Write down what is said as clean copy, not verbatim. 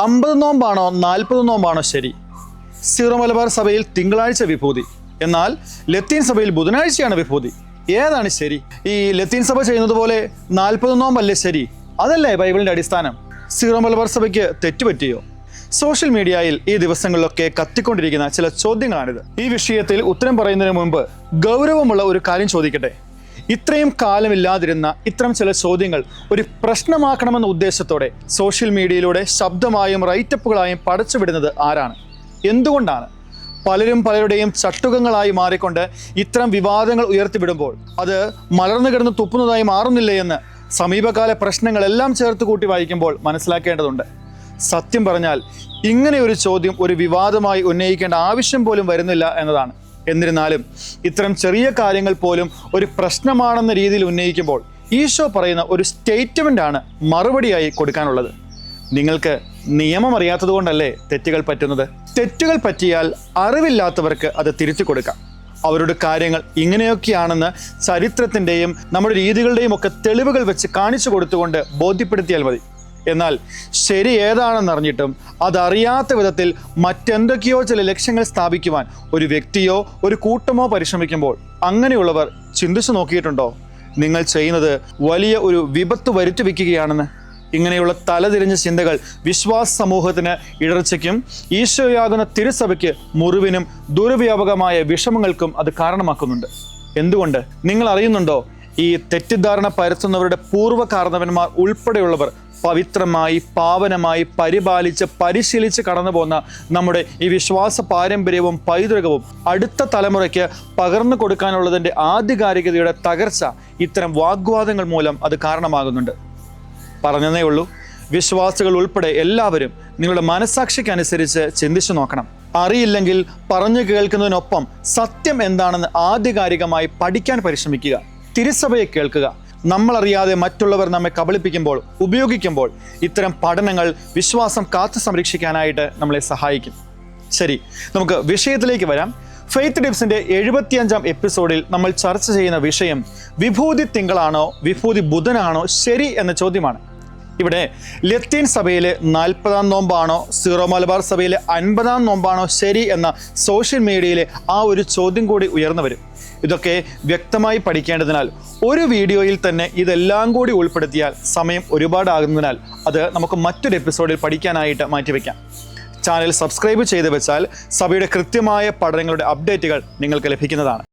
50 നോമ്പാണോ 40 നോമ്പാണോ ശരി? സീറോ മലബാർ സഭയിൽ തിങ്കളാഴ്ച വിഭൂതി, എന്നാൽ ലത്തീൻ സഭയിൽ ബുധനാഴ്ചയാണ് വിഭൂതി. ഏതാണ് ശരി? ഈ ലത്തീൻ സഭ ചെയ്യുന്നത് പോലെ 40 നോമ്പല്ലേ ശരി? അതല്ലേ ബൈബിളിൻ്റെ അടിസ്ഥാനം? സീറോ മലബാർ സഭയ്ക്ക് തെറ്റുപറ്റിയോ? സോഷ്യൽ മീഡിയയിൽ ഈ ദിവസങ്ങളിലൊക്കെ കത്തിക്കൊണ്ടിരിക്കുന്ന ചില ചോദ്യങ്ങളാണിത്. ഈ വിഷയത്തിൽ ഉത്തരം പറയുന്നതിന് മുമ്പ് ഗൗരവമുള്ള ഒരു കാര്യം ചോദിക്കട്ടെ. ഇത്രയും കാലമില്ലാതിരുന്ന ഇത്തരം ചില ചോദ്യങ്ങൾ ഒരു പ്രശ്നമാക്കണമെന്ന ഉദ്ദേശത്തോടെ സോഷ്യൽ മീഡിയയിലൂടെ ശബ്ദമായും റൈറ്റപ്പുകളായും പടച്ചുവിടുന്നത് ആരാണ്? എന്തുകൊണ്ടാണ്? പലരും പലരുടെയും ചട്ടുകങ്ങളായി മാറിക്കൊണ്ട് ഇത്തരം വിവാദങ്ങൾ ഉയർത്തിവിടുമ്പോൾ അത് മലർന്നു കിടന്ന് തുപ്പുന്നതായി മാറുന്നില്ലേ എന്ന് സമീപകാല പ്രശ്നങ്ങളെല്ലാം ചേർത്ത് കൂട്ടി വായിക്കുമ്പോൾ മനസ്സിലാക്കേണ്ടതുണ്ട്. സത്യം പറഞ്ഞാൽ ഇങ്ങനെ ഒരു ചോദ്യം ഒരു വിവാദമായി ഉന്നയിക്കേണ്ട ആവശ്യം പോലും വരുന്നില്ല എന്നതാണ്. എന്നിരുന്നാലും ഇത്തരം ചെറിയ കാര്യങ്ങൾ പോലും ഒരു പ്രശ്നമാണെന്ന രീതിയിൽ ഉന്നയിക്കുമ്പോൾ ഈശോ പറയുന്ന ഒരു സ്റ്റേറ്റ്മെൻ്റാണ് മറുപടിയായി കൊടുക്കാനുള്ളത്. നിങ്ങൾക്ക് നിയമം അറിയാത്തത് കൊണ്ടല്ലേ തെറ്റുകൾ പറ്റുന്നത്? തെറ്റുകൾ പറ്റിയാൽ അറിവില്ലാത്തവർക്ക് അത് തിരുത്തി കൊടുക്കാം. അവരുടെ കാര്യങ്ങൾ ഇങ്ങനെയൊക്കെയാണെന്ന് ചരിത്രത്തിൻ്റെയും നമ്മുടെ രീതികളുടെയും ഒക്കെ തെളിവുകൾ വെച്ച് കാണിച്ചു കൊടുത്തുകൊണ്ട് ബോധ്യപ്പെടുത്തിയാൽ മതി. എന്നാൽ ശരി ഏതാണെന്നറിഞ്ഞിട്ടും അതറിയാത്ത വിധത്തിൽ മറ്റെന്തൊക്കെയോ ചില ലക്ഷ്യങ്ങൾ സ്ഥാപിക്കുവാൻ ഒരു വ്യക്തിയോ ഒരു കൂട്ടമോ പരിശ്രമിക്കുമ്പോൾ അങ്ങനെയുള്ളവർ ചിന്തിച്ചു നോക്കിയിട്ടുണ്ടോ നിങ്ങൾ ചെയ്യുന്നത് വലിയ ഒരു വിപത്ത് വരുത്തി വയ്ക്കുകയാണെന്ന്? ഇങ്ങനെയുള്ള തലതിരിഞ്ഞ ചിന്തകൾ വിശ്വാസ സമൂഹത്തിന് ഇടർച്ചയ്ക്കും ഈശോയാകുന്ന തിരുസഭയ്ക്ക് മുറിവിനും ദുർവ്യാപകമായ വിഷമങ്ങൾക്കും അത് കാരണമാക്കുന്നുണ്ട്. എന്തുകൊണ്ട്? നിങ്ങൾ അറിയുന്നുണ്ടോ? ഈ തെറ്റിദ്ധാരണ പരത്തുന്നവരുടെ പൂർവ്വ കാരണവന്മാർ ഉൾപ്പെടെയുള്ളവർ പവിത്രമായി പാവനമായി പരിപാലിച്ച് പരിശീലിച്ച് കടന്നു പോകുന്ന നമ്മുടെ ഈ വിശ്വാസ പാരമ്പര്യവും പൈതൃകവും അടുത്ത തലമുറയ്ക്ക് പകർന്നു കൊടുക്കാനുള്ളതിൻ്റെ ആധികാരികതയുടെ തകർച്ച ഇത്തരം വാഗ്വാദങ്ങൾ മൂലം അത് കാരണമാകുന്നുണ്ട്. പറഞ്ഞതേ ഉള്ളൂ. വിശ്വാസികൾ ഉൾപ്പെടെ എല്ലാവരും നിങ്ങളുടെ മനസ്സാക്ഷിക്കനുസരിച്ച് ചിന്തിച്ചു നോക്കണം. അറിയില്ലെങ്കിൽ പറഞ്ഞു കേൾക്കുന്നതിനൊപ്പം സത്യം എന്താണെന്ന് ആധികാരികമായി പഠിക്കാൻ പരിശ്രമിക്കുക. തിരുസഭയെ കേൾക്കുക. നമ്മളറിയാതെ മറ്റുള്ളവർ നമ്മെ കബളിപ്പിക്കുമ്പോൾ ഉപയോഗിക്കുമ്പോൾ ഇത്തരം പഠനങ്ങൾ വിശ്വാസം കാത്തു സംരക്ഷിക്കാനായിട്ട് നമ്മളെ സഹായിക്കും. ശരി, നമുക്ക് വിഷയത്തിലേക്ക് വരാം. ഫെയ്ത്ത് ടിപ്സിൻ്റെ 75-ാം എപ്പിസോഡിൽ നമ്മൾ ചർച്ച ചെയ്യുന്ന വിഷയം വിഭൂതി തിങ്കളാണോ വിഭൂതി ബുധനാണോ ശരി എന്ന ചോദ്യമാണ്. ഇവിടെ ലത്തീൻ സഭയിലെ 40-ാം നോമ്പാണോ സീറോ മലബാർ സഭയിലെ 50-ാം നോമ്പാണോ ശരി എന്ന സോഷ്യൽ മീഡിയയിലെ ആ ഒരു ചോദ്യം കൂടി ഉയർന്നു വരും. ഇതൊക്കെ വ്യക്തമായി പഠിക്കേണ്ടതിനാൽ ഒരു വീഡിയോയിൽ തന്നെ ഇതെല്ലാം കൂടി ഉൾപ്പെടുത്തിയാൽ സമയം ഒരുപാടാകുന്നതിനാൽ അത് നമുക്ക് മറ്റൊരു എപ്പിസോഡിൽ പഠിക്കാനായിട്ട് മാറ്റിവെക്കാം. ചാനൽ സബ്സ്ക്രൈബ് ചെയ്ത് വെച്ചാൽ സഭയുടെ കൃത്യമായ പഠനങ്ങളുടെ അപ്ഡേറ്റുകൾ നിങ്ങൾക്ക് ലഭിക്കുന്നതാണ്.